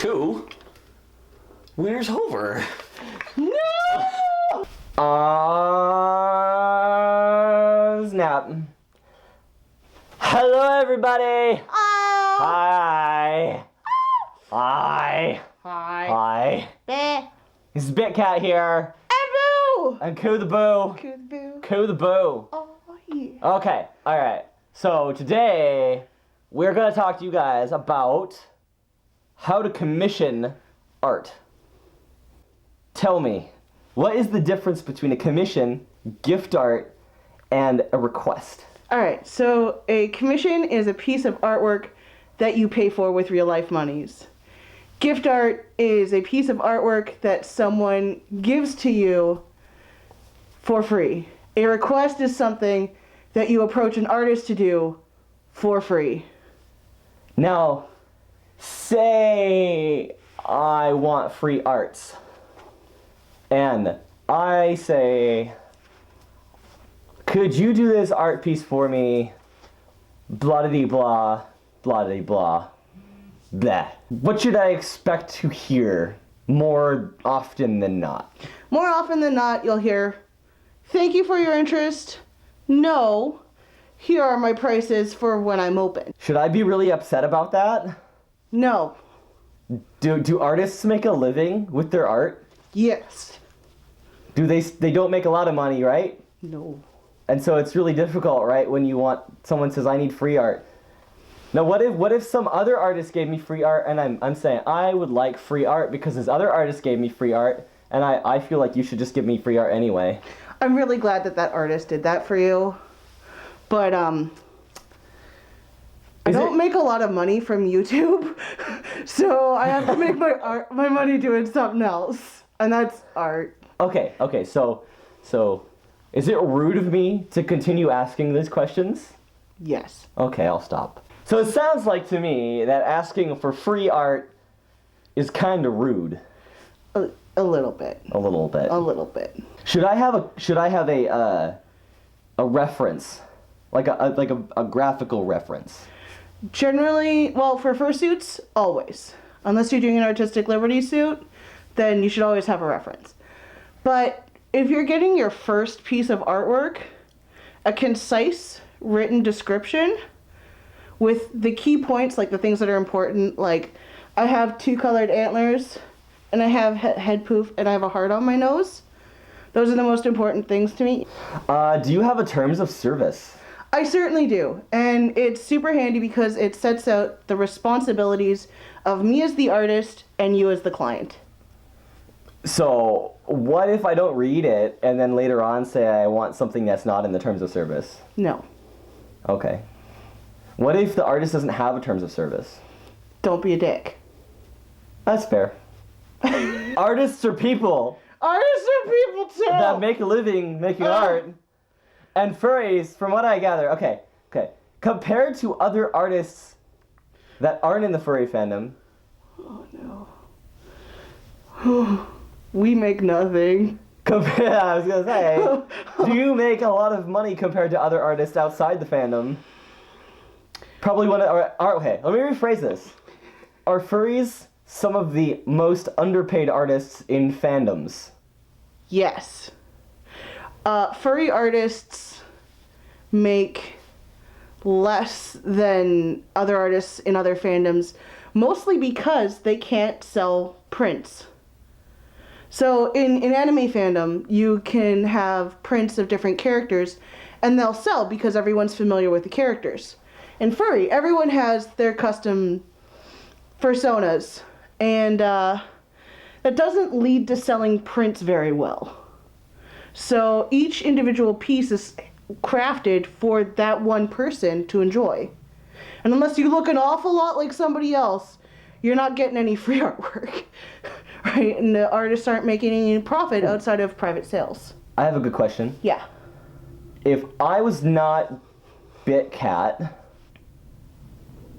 Ku, winter's over. No! Snap. Hello, everybody. Oh. Hi. Hi. Hi. Hi. Bleh. This is BitCat here. And Boo. And Ku the Bou. Ku the Bou. Ku the Bou. Oh, yeah. Okay, alright. So today, we're going to talk to you guys about how to commission art. Tell me, what is the difference between a commission, gift art, and a request? Alright, so a commission is a piece of artwork that you pay for with real life monies. Gift art is a piece of artwork that someone gives to you for free. A request is something that you approach an artist to do for free. Now, say I want free arts. And I say, could you do this art piece for me? Blah-de-blah, blah-de-blah, blah. What should I expect to hear more often than not? More often than not, you'll hear, "Thank you for your interest. No, here are my prices for when I'm open." Should I be really upset about that? No. Do artists make a living with their art? Yes. Do they don't make a lot of money, right? No. And so it's really difficult, right, when you want, someone says, I need free art. Now, what if some other artist gave me free art, and I'm saying, I would like free art because this other artist gave me free art, and I feel like you should just give me free art anyway. I'm really glad that artist did that for you. But, I don't make a lot of money from YouTube, so I have to make my money doing something else, and that's art. Okay, so is it rude of me to continue asking these questions? Yes. Okay, I'll stop. So it sounds like to me that asking for free art is kind of rude. A little bit. A little bit. A little bit. Should I have a reference, like a graphical reference? Generally, well, for fursuits, always. Unless you're doing an artistic liberty suit, then you should always have a reference. But if you're getting your first piece of artwork, a concise written description with the key points, like the things that are important, like I have 2 colored antlers, and I have head poof, and I have a heart on my nose. Those are the most important things to me. Do you have a terms of service? I certainly do, and it's super handy because it sets out the responsibilities of me as the artist and you as the client. So, what if I don't read it and then later on say I want something that's not in the terms of service? No. Okay. What if the artist doesn't have a terms of service? Don't be a dick. That's fair. Artists are people. Artists are people too! That make a living making art. And furries, from what I gather, okay. Compared to other artists that aren't in the furry fandom. Oh no. We make nothing. I was gonna say, do you make a lot of money compared to other artists outside the fandom? Probably okay, let me rephrase this. Are furries some of the most underpaid artists in fandoms? Yes. Furry artists make less than other artists in other fandoms, mostly because they can't sell prints. So in anime fandom, you can have prints of different characters, and they'll sell because everyone's familiar with the characters. In furry, everyone has their custom personas, and that doesn't lead to selling prints very well. So each individual piece is crafted for that one person to enjoy. And unless you look an awful lot like somebody else, you're not getting any free artwork. Right? And the artists aren't making any profit outside of private sales. I have a good question. Yeah. If I was not BitCat,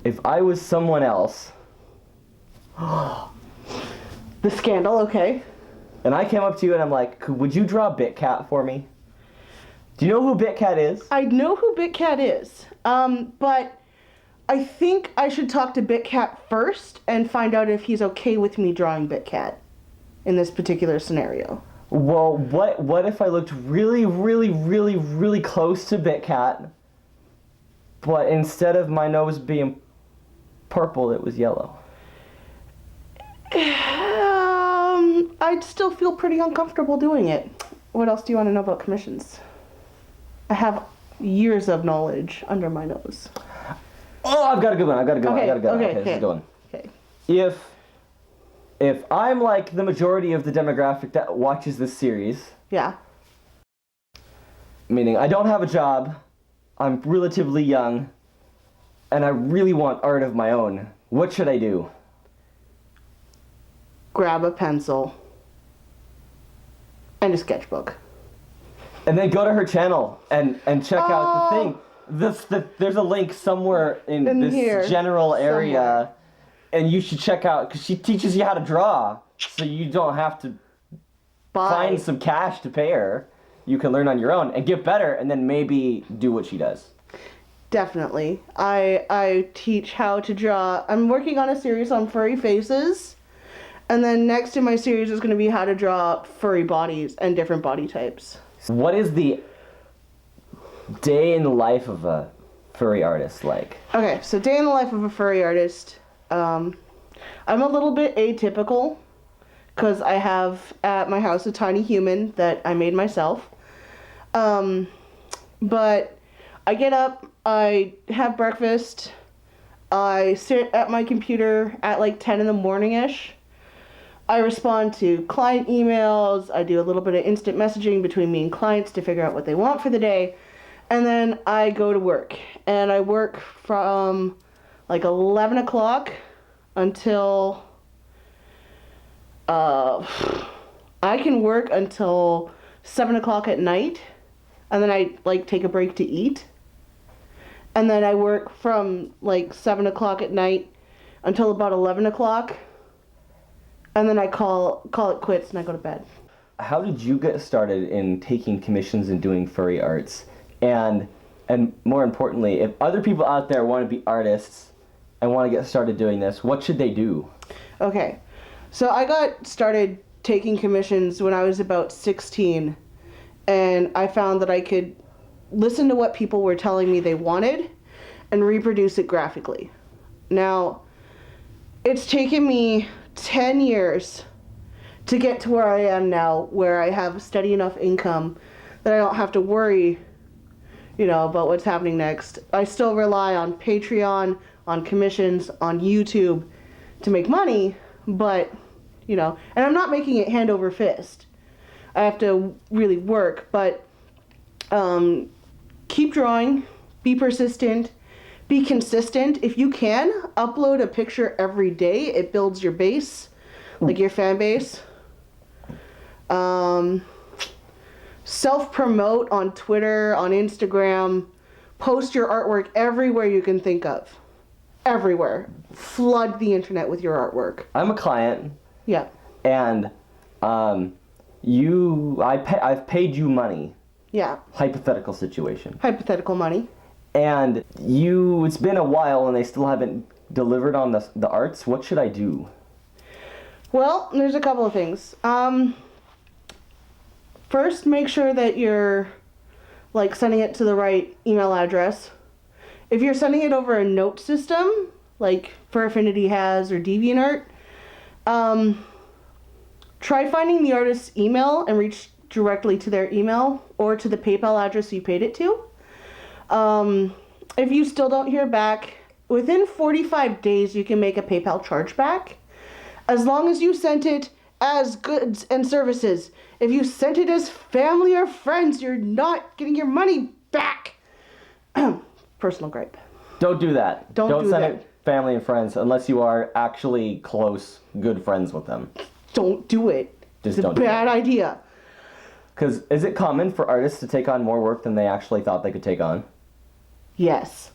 if I was someone else... The scandal, okay. And I came up to you and I'm like, would you draw BitCat for me? Do you know who BitCat is? I know who BitCat is, but I think I should talk to BitCat first and find out if he's okay with me drawing BitCat in this particular scenario. Well, what if I looked really, really, really, really close to BitCat, but instead of my nose being purple, it was yellow? I'd still feel pretty uncomfortable doing it. What else do you want to know about commissions? I have years of knowledge under my nose. Oh, I've got a good one. Okay, this is a good one. Okay. If I'm like the majority of the demographic that watches this series, Yeah. meaning I don't have a job, I'm relatively young, and I really want art of my own, what should I do? Grab a pencil and a sketchbook. And then go to her channel and check out the thing. There's a link somewhere in this here, general area, somewhere. and you should check out, because she teaches you how to draw, so you don't have to find some cash to pay her. You can learn on your own and get better, and then maybe do what she does. Definitely. I teach how to draw. I'm working on a series on furry faces. And then next in my series is going to be how to draw furry bodies and different body types. What is the day in the life of a furry artist like? Okay, so day in the life of a furry artist. I'm a little bit atypical because I have at my house a tiny human that I made myself. But I get up, I have breakfast, I sit at my computer at like 10 in the morning-ish. I respond to client emails, I do a little bit of instant messaging between me and clients to figure out what they want for the day, and then I go to work. And I work from like 11 o'clock until, I can work until 7 o'clock at night, and then I like take a break to eat. And then I work from like 7 o'clock at night until about 11 o'clock. And then I call it quits and I go to bed. How did you get started in taking commissions and doing furry arts? And more importantly, if other people out there want to be artists and want to get started doing this, what should they do? Okay. So I got started taking commissions when I was about 16. And I found that I could listen to what people were telling me they wanted and reproduce it graphically. Now, it's taken me 10 years to get to where I am now, where I have a steady enough income that I don't have to worry, about what's happening next. I still rely on Patreon, on commissions, on YouTube to make money, but, and I'm not making it hand over fist. I have to really work, but keep drawing, be persistent, be consistent. If you can, upload a picture every day. It builds your base, like your fan base. Self-promote on Twitter, on Instagram. Post your artwork everywhere you can think of. Everywhere. Flood the internet with your artwork. I'm a client. Yeah. And I've paid you money. Yeah. Hypothetical situation. Hypothetical money. And it's been a while and they still haven't delivered on the arts. What should I do? Well, there's a couple of things. First, make sure that you're sending it to the right email address. If you're sending it over a note system, like Furfinity has or DeviantArt, try finding the artist's email and reach directly to their email or to the PayPal address you paid it to. If you still don't hear back, within 45 days you can make a PayPal chargeback. As long as you sent it as goods and services. If you sent it as family or friends, you're not getting your money back. Personal gripe. Don't do that. Don't do send that. it family and friends unless you are actually close, good friends with them. Don't do it. Just it's don't a do bad it. idea. Because is it common for artists to take on more work than they actually thought they could take on? Yes.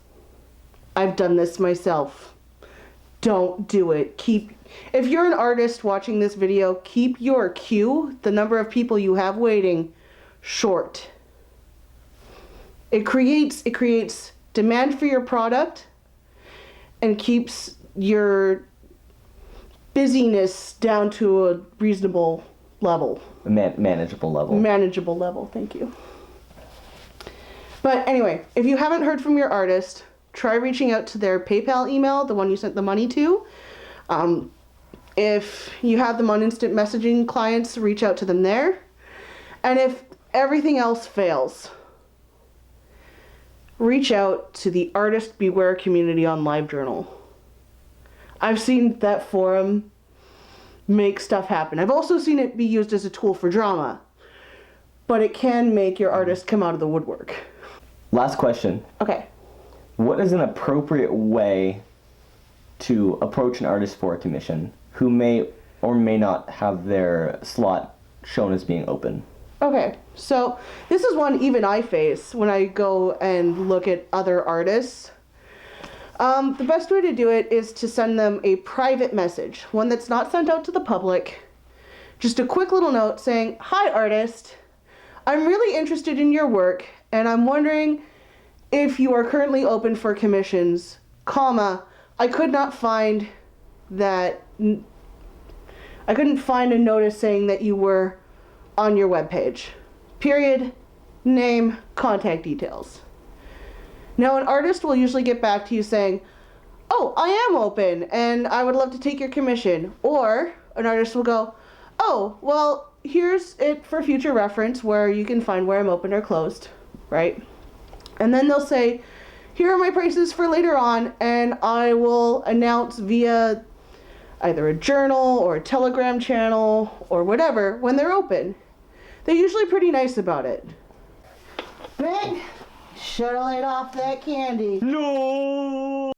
I've done this myself. Don't do it. If you're an artist watching this video, keep your queue, the number of people you have waiting, short. It creates demand for your product, and keeps your busyness down to a reasonable level. Manageable level. Manageable level, thank you. But anyway, if you haven't heard from your artist, try reaching out to their PayPal email, the one you sent the money to. If you have them on instant messaging clients, reach out to them there. And if everything else fails, reach out to the Artist Beware community on LiveJournal. I've seen that forum make stuff happen. I've also seen it be used as a tool for drama, but it can make your artist come out of the woodwork. Last question. Okay. What is an appropriate way to approach an artist for a commission who may or may not have their slot shown as being open? Okay, so this is one even I face when I go and look at other artists. The best way to do it is to send them a private message, one that's not sent out to the public. Just a quick little note saying, "Hi artist, I'm really interested in your work and I'm wondering if you are currently open for commissions, comma, I couldn't find a notice saying that you were on your webpage. Period, name, contact details." Now an artist will usually get back to you saying, "Oh, I am open and I would love to take your commission." Or an artist will go, "Oh, well, here's it for future reference where you can find where I'm open or closed," right? And then they'll say, "Here are my prices for later on," and I will announce via either a journal or a Telegram channel or whatever when they're open. They're usually pretty nice about it. Ben, should have laid off that candy. No!